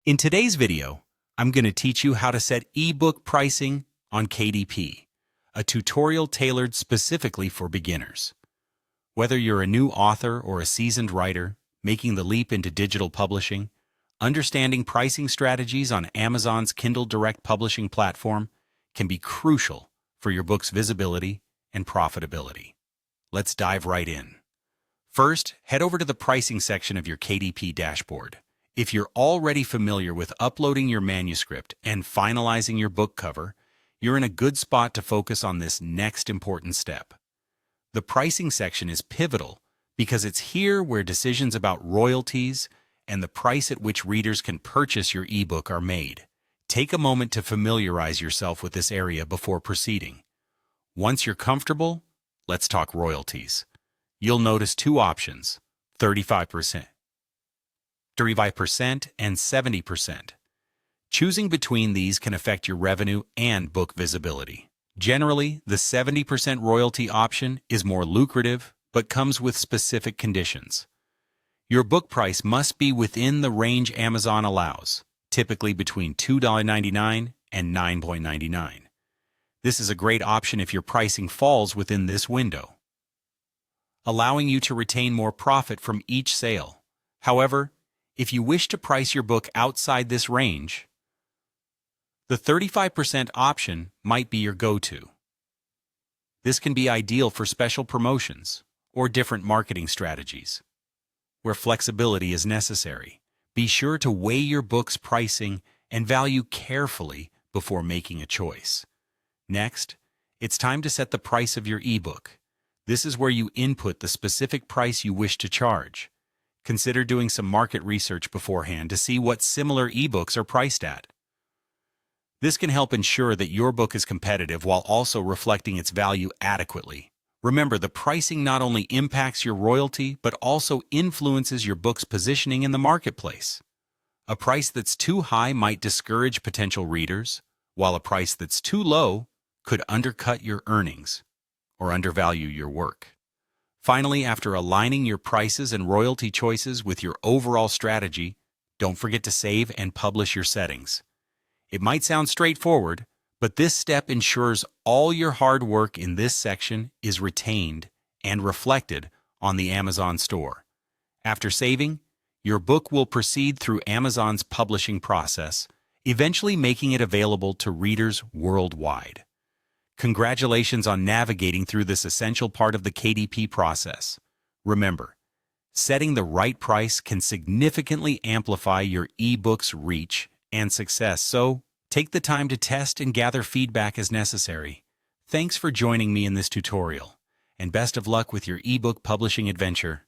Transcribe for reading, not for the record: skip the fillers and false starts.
In today's video, I'm going to teach you how to set ebook pricing on KDP, a tutorial tailored specifically for beginners. Whether you're a new author or a seasoned writer making the leap into digital publishing, understanding pricing strategies on Amazon's Kindle Direct publishing platform can be crucial for your book's visibility and profitability. Let's dive right in. First, head over to the pricing section of your KDP dashboard. If you're already familiar with uploading your manuscript and finalizing your book cover, you're in a good spot to focus on this next important step. The pricing section is pivotal because it's here where decisions about royalties and the price at which readers can purchase your ebook are made. Take a moment to familiarize yourself with this area before proceeding. Once you're comfortable, let's talk royalties. You'll notice two options, 35% and 70%. Choosing between these can affect your revenue and book visibility. Generally, the 70% royalty option is more lucrative, but comes with specific conditions. Your book price must be within the range Amazon allows, typically between $2.99 and $9.99. This is a great option if your pricing falls within this window, allowing you to retain more profit from each sale. However, if you wish to price your book outside this range, the 35% option might be your go-to. This can be ideal for special promotions or different marketing strategies, where flexibility is necessary. Be sure to weigh your book's pricing and value carefully before making a choice. Next, it's time to set the price of your ebook. This is where you input the specific price you wish to charge. Consider doing some market research beforehand to see what similar ebooks are priced at. This can help ensure that your book is competitive while also reflecting its value adequately. Remember, the pricing not only impacts your royalty, but also influences your book's positioning in the marketplace. A price that's too high might discourage potential readers, while a price that's too low could undercut your earnings or undervalue your work. Finally, after aligning your prices and royalty choices with your overall strategy, don't forget to save and publish your settings. It might sound straightforward, but this step ensures all your hard work in this section is retained and reflected on the Amazon store. After saving, your book will proceed through Amazon's publishing process, eventually making it available to readers worldwide. Congratulations on navigating through this essential part of the KDP process. Remember, setting the right price can significantly amplify your ebook's reach and success, so take the time to test and gather feedback as necessary. Thanks for joining me in this tutorial, and best of luck with your ebook publishing adventure.